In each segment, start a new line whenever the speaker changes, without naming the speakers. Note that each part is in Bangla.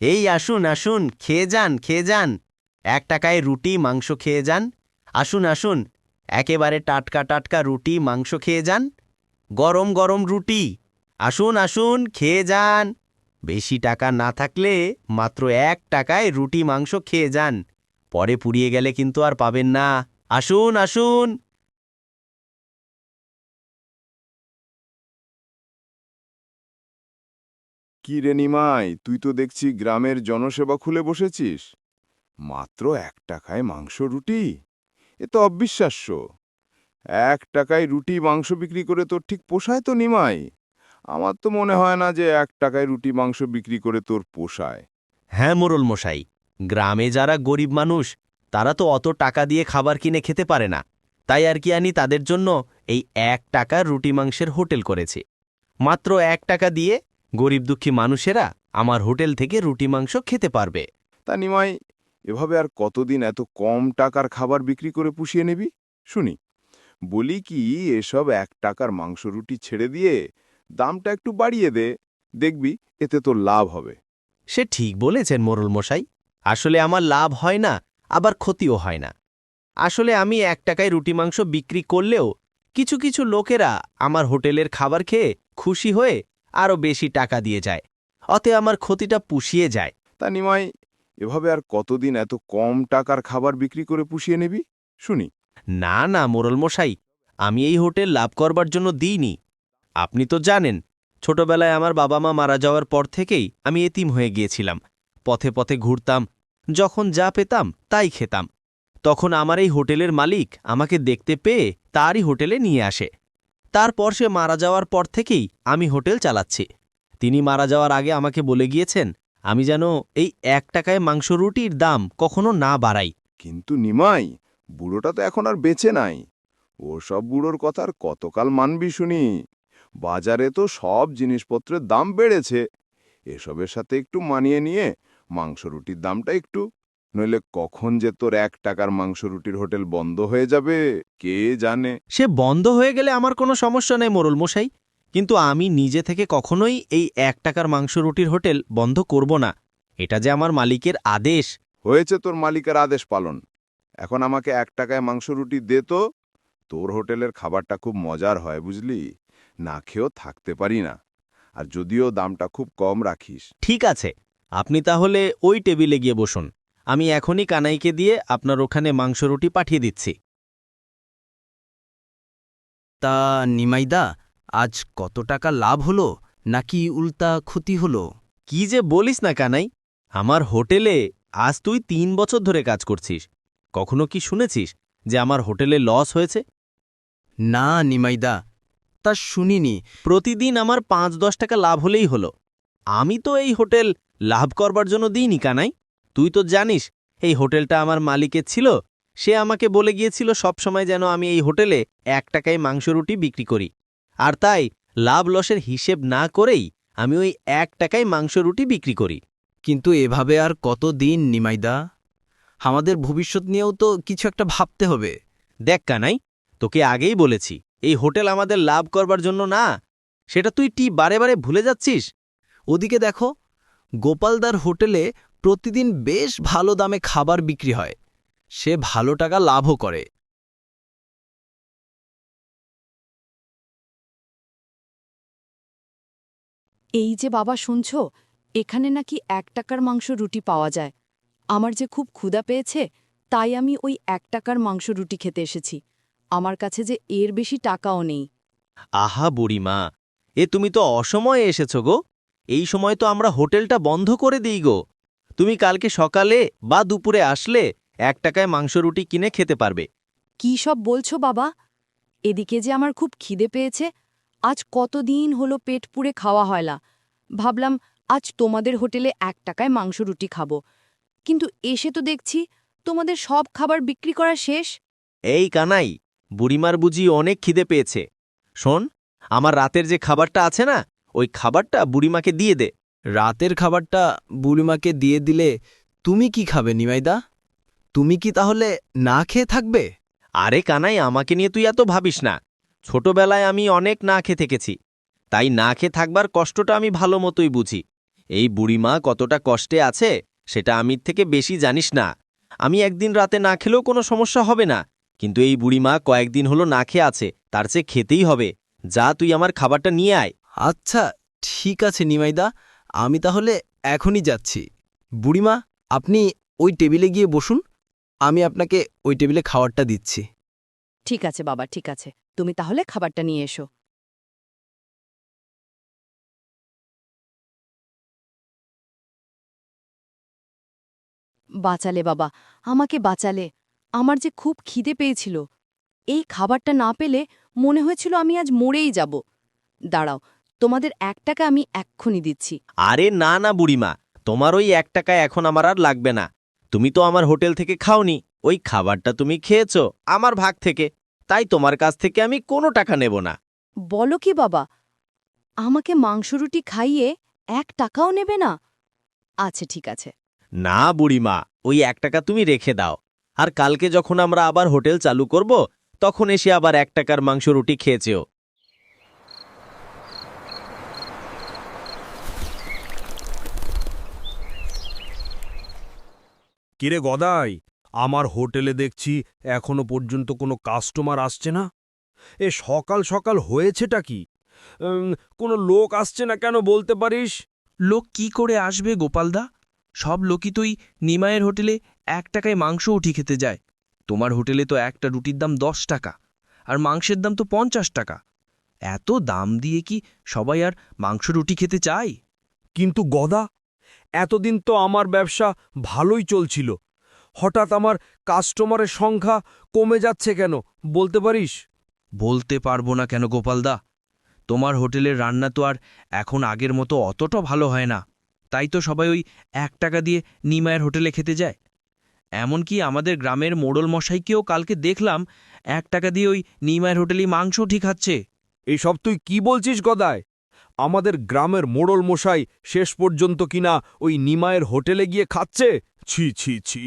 এই আসুন আসুন, খেয়ে যান খেয়ে যান। 1 টাকায় রুটি মাংস খেয়ে যান। আসুন আসুন, একেবারে টাটকা টাটকা রুটি মাংস খেয়ে যান। গরম গরম রুটি। আসুন আসুন, খেয়ে যান। বেশি টাকা না থাকলে মাত্র 1 টাকায় রুটি মাংস খেয়ে যান। পরে পুড়িয়ে গেলে কিন্তু আর পাবেন না। আসুন আসুন।
কি রে নিমাই, তুই তো দেখছি গ্রামের জনসেবা খুলে বসেছিস। মাত্র 1 টাকায় মাংস রুটি, এ তো অবিশ্বাস্য। 1 টাকায় রুটি মাংস বিক্রি করে তোর ঠিক পোষায় তো নিমাই? আমার তো মনে হয় না যে 1 টাকায় রুটি মাংস বিক্রি করে তোর পোষায়।
হ্যাঁ মোড়ল মশাই, গ্রামে যারা গরিব মানুষ তারা তো অত টাকা দিয়ে খাবার কিনে খেতে পারে না। তাই আর কি আনি তাদের জন্য এই 1 টাকার রুটি মাংসের হোটেল করেছে। মাত্র 1 টাকা দিয়ে গরিব দুঃখী মানুষেরা আমার হোটেল থেকে রুটি মাংস খেতে পারবে।
তা নিমাই, এভাবে আর কতদিন এত কম টাকার খাবার বিক্রি করে পুষিয়ে নিবি শুনি? বলি কি, এসব 1 টাকার মাংস রুটি ছেড়ে দিয়ে দামটা একটু বাড়িয়ে দে, দেখবি এতে তোর লাভ হবে।
সে ঠিক বলেছেন মোড়ল মশাই। আসলে আমার লাভ হয় না, আবার ক্ষতিও হয় না। আসলে আমি 1 টাকায় রুটি মাংস বিক্রি করলেও কিছু কিছু লোকেরা আমার হোটেলের খাবার খেয়ে খুশি হয়ে আরও বেশি টাকা দিয়ে যায়। অতে আমার ক্ষতিটা পুষিয়ে যায়।
তা নিমাই, এভাবে আর কতদিন এত কম টাকার খাবার বিক্রি করে পুষিয়ে নিবি শুনি?
না না মোড়ল মশাই, আমি এই হোটেল লাভ করবার জন্য দিইনি। আপনি তো জানেন, ছোটবেলায় আমার বাবা মা মারা যাওয়ার পর থেকেই আমি এতিম হয়ে গিয়েছিলাম। পথে পথে ঘুরতাম, যখন যা পেতাম তাই খেতাম। তখন আমার এই হোটেলের মালিক আমাকে দেখতে পেয়ে তারই হোটেলে নিয়ে আসে। তারপর সে মারা যাওয়ার পর থেকেই আমি হোটেল চালাচ্ছি। তিনি মারা যাওয়ার আগে আমাকে বলে গিয়েছেন আমি যেন এই 1 টাকায় মাংস রুটির দাম কখনো না বাড়াই।
কিন্তু নিমাই, বুড়োটা তো এখন আর বেঁচে নাই। ও সব বুড়োর কথা আর কতকাল মানবি শুনি? বাজারে তো সব জিনিসপত্রের দাম বেড়েছে। এসবের সাথে একটু মানিয়ে নিয়ে মাংস রুটির দামটা একটু, নইলে কখন যে তোর 1 টাকার মাংস রুটির হোটেল বন্ধ হয়ে যাবে কে জানে।
সে বন্ধ হয়ে গেলে আমার কোনো সমস্যা নেই মোড়ল মশাই, কিন্তু আমি নিজে থেকে কখনোই এই 1 টাকার মাংস রুটির হোটেল বন্ধ করব না। এটা যে আমার মালিকের আদেশ।
হয়েছে তোর মালিকের আদেশ পালন। এখন আমাকে 1 টাকায় মাংস রুটি দে তো। তোর হোটেলের খাবারটা খুব মজার হয় বুঝলি, না খেয়েও থাকতে পারি না। আর যদিও দামটা খুব কম রাখিস।
ঠিক আছে, আপনি তাহলে ওই টেবিলে গিয়ে বসুন। আমি এখনই কানাইকে দিয়ে আপনার ওখানে মাংস রুটি পাঠিয়ে দিচ্ছি।
তা নিমাইদা, আজ কত টাকা লাভ হলো নাকি উল্টা ক্ষতি হলো?
কি যে বলিস না কানাই, আমার হোটেলে আজ তুই 3 বছর ধরে কাজ করছিস। কখনো কি শুনেছিস যে আমার হোটেলে লস হয়েছে?
না নিমাইদা, তা শুনিনি।
প্রতিদিন আমার 5-10 টাকা লাভ হলেই হলো। আমি তো এই হোটেল লাভ করবার জন্য দিইনি কানাই। তুই তো জানিস এই হোটেলটা আমার মালিকের ছিল। সে আমাকে বলে গিয়েছিল সবসময় যেন আমি এই হোটেলে 1 টাকায় মাংস রুটি বিক্রি করি। আর তাই লাভ লসের হিসেব না করেই আমি ওই 1 টাকায় মাংস রুটি বিক্রি করি।
কিন্তু এভাবে আর কতদিন নিমাইদা? আমাদের ভবিষ্যৎ নিয়েও তো কিছু একটা ভাবতে হবে।
দেখ কানাই, তোকে আগেই বলেছি এই হোটেল আমাদের লাভ করবার জন্য না। সেটা তুই বারে বারে ভুলে যাচ্ছিস।
ওদিকে দেখো, গোপালদার হোটেলে প্রতিদিন বেশ ভালো দামে খাবার বিক্রি হয়। সে ভালো টাকা লাভও করে।
এই যে বাবা শুনছ, এখানে নাকি 1 টাকার মাংস রুটি পাওয়া যায়। আমার যে খুব ক্ষুধা পেয়েছে, তাই আমি ওই 1 টাকার মাংস রুটি খেতে এসেছি। আমার কাছে যে এর বেশি টাকাও নেই।
আহা বুড়িমা, এ তুমি তো অসময়ে এসেছ গো। এই সময় তো আমরা হোটেলটা বন্ধ করে দিই গো। তুমি কালকে সকালে বা দুপুরে আসলে 1 টাকায় মাংস রুটি কিনে খেতে পারবে।
কি সব বলছো বাবা? এদিকে যে আমার খুব খিদে পেয়েছে। আজ কতদিন হলো পেট পুড়ে খাওয়া হয় না। ভাবলাম আজ তোমাদের হোটেলে 1 টাকায় মাংস রুটি খাবো, কিন্তু এসে তো দেখছি তোমাদের সব খাবার বিক্রি করা শেষ।
এই কানাই, বুড়িমার বুঝি অনেক খিদে পেয়েছে। শোন, আমার রাতের যে খাবারটা আছে না, ওই খাবারটা বুড়িমাকে দিয়ে দে।
রাতের খাবারটা বুড়িমাকে দিয়ে দিলে তুমি কি খাবে নিমাইদা? তুমি কি তাহলে না খেয়ে থাকবে?
আরে কানাই, আমাকে নিয়ে তুই এত ভাবিস না। ছোটবেলায় আমি অনেক না খেয়ে থেকেছি, তাই না খেয়ে থাকবার কষ্টটা আমি ভালো মতোই বুঝি। এই বুড়িমা কতটা কষ্টে আছে সেটা আমির থেকে বেশি জানিস না। আমি একদিন রাতে না খেলেও কোনো সমস্যা হবে না, কিন্তু এই বুড়িমা কয়েকদিন হলো না খেয়ে আছে, তার চেয়ে খেতেই হবে। যা, তুই আমার খাবারটা নিয়ে আয়।
আচ্ছা, ঠিক আছে নিমাইদা, আমি তাহলে এখনই যাচ্ছি। বুড়িমা, আপনি ওই টেবিলে গিয়ে বসুন, আমি আপনাকে ওই টেবিলে খাবারটা দিচ্ছি।
ঠিক আছে বাবা, ঠিক আছে, তুমি তাহলে খাবারটা নিয়ে এসো। বাঁচালে বাবা, আমাকে বাঁচালে। আমার যে খুব খিদে পেয়েছিল। এই খাবারটা না পেলে মনে হয়েছিল আমি আজ মরেই যাব। দাঁড়াও, তোমাদের 1 টাকা আমি এক্ষুনি দিচ্ছি।
আরে না না বুড়িমা, তোমার ওই 1 টাকা এখন আমার আর লাগবে না। তুমি তো আমার হোটেল থেকে খাওনি, ওই খাবারটা তুমি খেয়েছো আমার ভাগ থেকে, তাই তোমার কাছ থেকে আমি কোনো টাকা নেব না।
বলো কি বাবা, আমাকে মাংস রুটি খাইয়ে 1 টাকাও নেবে না? আচ্ছা, ঠিক আছে।
না বুড়িমা, ওই 1 টাকা তুমি রেখে দাও, আর কালকে যখন আমরা আবার হোটেল চালু করব তখন এসে আবার 1 টাকার মাংস রুটি খেয়েছেও।
কিরে গদাই, আমার হোটেলে দেখছি এখনো পর্যন্ত কোনো কাস্টমার আসছে না। এ সকাল সকাল হয়েছেটা কি? কোনো লোক আসছে না কেন বলতে পারিস?
লোক কি করে আসবে গোপালদা? সব লোকই তোই নিমাইয়ের হোটেলে 1 টাকায় মাংস উঠি খেতে যায়। তোমার হোটেলে তো একটা রুটির দাম 10 টাকা, আর মাংসের দাম তো 50 টাকা। এত দাম দিয়ে কি সবাই আর মাংস রুটি খেতে চায়?
কিন্তু গদা, এতদিন তো আমার ব্যবসা ভালোই চলছিল, হঠাৎ আমার কাস্টমারের সংখ্যা কমে যাচ্ছে কেন বলতে পারিস?
বলতে পারবো না কেন গোপালদা? তোমার হোটেলের রান্না তো আর এখন আগের মতো অতটা ভালো হয় না, তাই তো সবাই ওই 1 টাকা দিয়ে নিমাইয়ের হোটেলে খেতে যায়। এমনকি আমাদের গ্রামের মোড়ল মশাইকেও কালকে দেখলাম 1 টাকা দিয়ে ওই নিমাইয়ের হোটেলেই মাংস ঠিক খাচ্ছে।
এইসব তুই কি বলছিস গদায়? আমাদের গ্রামের মোড়ল মশাই শেষ পর্যন্ত কিনা ওই নিমায়ের হোটেলে গিয়ে খাচ্ছে? ছি ছি ছি,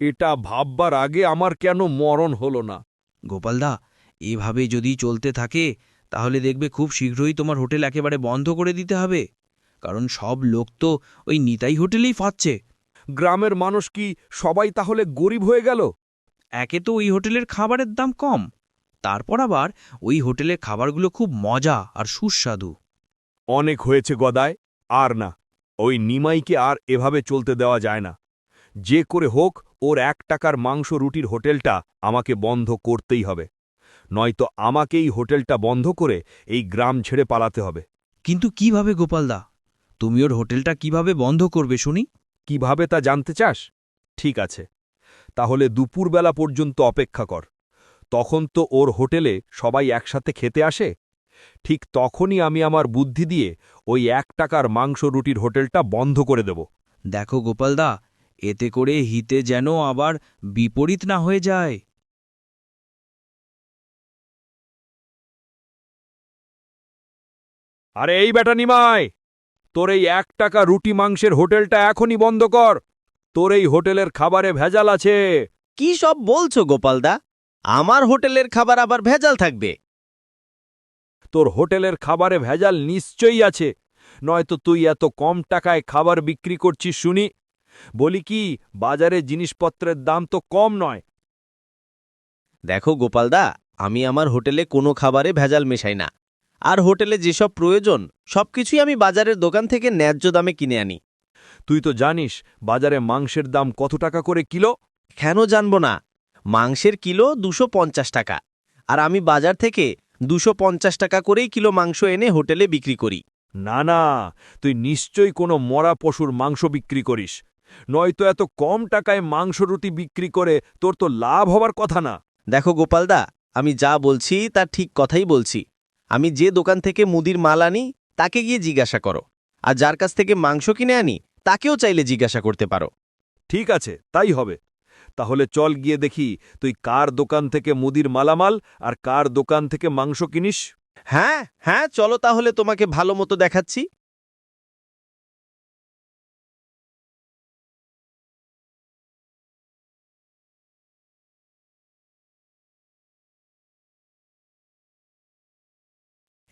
এটা ভাববার আগে আমার কেন মরণ হলো না।
গোপালদা, এভাবে যদি চলতে থাকে তাহলে দেখবে খুব শীঘ্রই তোমার হোটেল একেবারে বন্ধ করে দিতে হবে, কারণ সব লোক তো ওই নিতাই হোটেলেই ফাচ্ছে।
গ্রামের মানুষ কি সবাই তাহলে গরিব হয়ে গেল?
একে তো ওই হোটেলের খাবারের দাম কম, তারপর আবার ওই হোটেলের খাবারগুলো খুব মজা আর সুস্বাদু।
অনেক হয়েছে গদায়, আর না, ওই নিমাইকে আর এভাবে চলতে দেওয়া যায় না। যে করে হোক ওর 1 টাকার মাংস রুটির হোটেলটা আমাকে বন্ধ করতেই হবে, নয়তো আমাকেই হোটেলটা বন্ধ করে এই গ্রাম ছেড়ে পালাতে হবে।
কিন্তু কিভাবে গোপালদা? তুমি ওর হোটেলটা কিভাবে বন্ধ করবে শুনি?
কিভাবে তা জানতে চাস? ঠিক আছে, তাহলে দুপুরবেলা পর্যন্ত অপেক্ষা কর। তখন তো ওর হোটেলে সবাই একসাথে খেতে আসে, ঠিক তখনই আমি আমার বুদ্ধি দিয়ে ওই 1 টাকার মাংস রুটির হোটেলটা বন্ধ করে দেব।
দেখো গোপালদা, এতে করে হিতে যেন আবার বিপরীত না হয়ে যায়।
আরে এই বেটা নিমাই, তোর এই 1 টাকা রুটি মাংসের হোটেলটা এখনই বন্ধ কর। তোর এই হোটেলের খাবারে ভেজাল আছে।
কি সব বলছো গোপালদা? আমার হোটেলের খাবার আবার ভেজাল থাকবে?
তোর হোটেলের খাবারে ভেজাল নিশ্চয়ই আছে, নয়তো তুই এত কম টাকায় খাবার বিক্রি করছিস শুনি। বলি কি, বাজারে জিনিসপত্রের দাম তো কম নয়।
দেখো গোপালদা, আমি আমার হোটেলে কোনো খাবারে ভেজাল মেশাই না, আর হোটেলে যেসব প্রয়োজন সবকিছুই আমি বাজারের দোকান থেকে ন্যায্য দামে কিনে আনি।
তুই তো জানিস বাজারে মাংসের দাম কত টাকা করে কিলো?
কেন জানবো না? মাংসের কিলো 250 টাকা, আর আমি বাজার থেকে 250 টাকা করেই কিলো মাংস এনে হোটেলে বিক্রি করি।
না না, তুই নিশ্চয়ই কোনো মরা পশুর মাংস বিক্রি করিস, নয়তো এত কম টাকায় মাংস রুটি বিক্রি করে তোর তো লাভ হবার কথা না।
দেখো গোপালদা, আমি যা বলছি তা ঠিক কথাই বলছি। আমি যে দোকান থেকে মুদির মাল আনি তাকে গিয়ে জিজ্ঞাসা করো, আর যার কাছ থেকে মাংস কিনে আনি তাকেও চাইলে জিজ্ঞাসা করতে পারো।
ঠিক আছে, তাই হবে। তাহলে চল গিয়ে দেখি তুই কার দোকান থেকে মুদির মালামাল আর কার দোকান থেকে মাংস কিনিস।
হ্যাঁ হ্যাঁ, চলো তাহলে, তোমাকে ভালো মতো দেখাচ্ছি।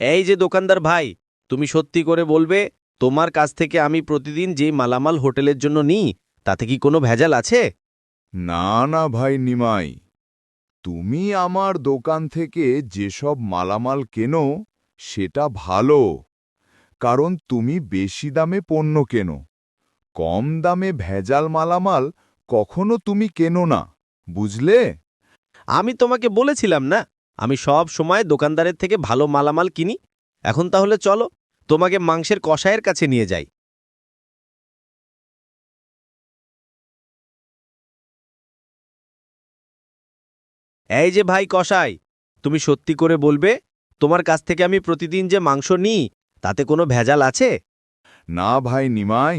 এই যে দোকানদার ভাই, তুমি সত্যি করে বলবে তোমার কাছ থেকে আমি প্রতিদিন যেই মালামাল হোটেলের জন্য নিই তাতে কি কোনো ভেজাল আছে?
না না ভাই নিমাই, তুমি আমার দোকান থেকে যেসব মালামাল কেনো সেটা ভালো, কারণ তুমি বেশি দামে পণ্য কেনো। কম দামে ভেজাল মালামাল কখনো তুমি কেনো না, বুঝলে?
আমি তোমাকে বলেছিলাম না, আমি সব সময় দোকানদারের থেকে ভালো মালামাল কিনি। এখন তাহলে চলো, তোমাকে মাংসের কষায়ের কাছে নিয়ে যাই। এই যে ভাই কষাই, তুমি সত্যি করে বলবে তোমার কাছ থেকে আমি প্রতিদিন যে মাংস নিই তাতে কোনো ভেজাল আছে?
না ভাই নিমাই,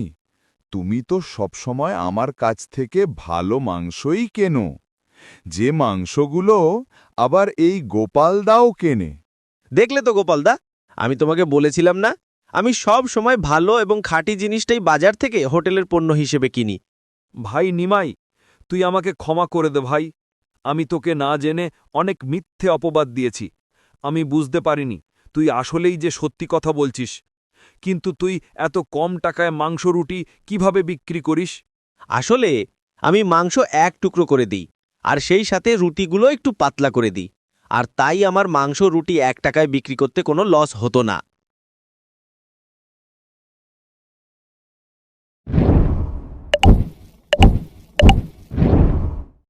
তুমি তো সবসময় আমার কাছ থেকে ভালো মাংসই কেনো, যে মাংসগুলো আবার এই গোপালদাও কেনে।
দেখলে তো গোপালদা, আমি তোমাকে বলেছিলাম না, আমি সব সময় ভালো এবং খাঁটি জিনিসটাই বাজার থেকে হোটেলের পণ্য হিসেবে কিনি।
ভাই নিমাই, তুই আমাকে ক্ষমা করে দে ভাই। আমি তোকে না জেনে অনেক মিথ্যে অপবাদ দিয়েছি। আমি বুঝতে পারিনি তুই আসলেই যে সত্যি কথা বলছিস। কিন্তু তুই এত কম টাকায় মাংস রুটি কিভাবে বিক্রি করিস?
আসলে আমি মাংস এক টুকরো করে দিই, আর সেই সাথে রুটিগুলো একটু পাতলা করে দিই, আর তাই আমার মাংস রুটি 1 টাকায় বিক্রি করতে কোনো লস হতো না।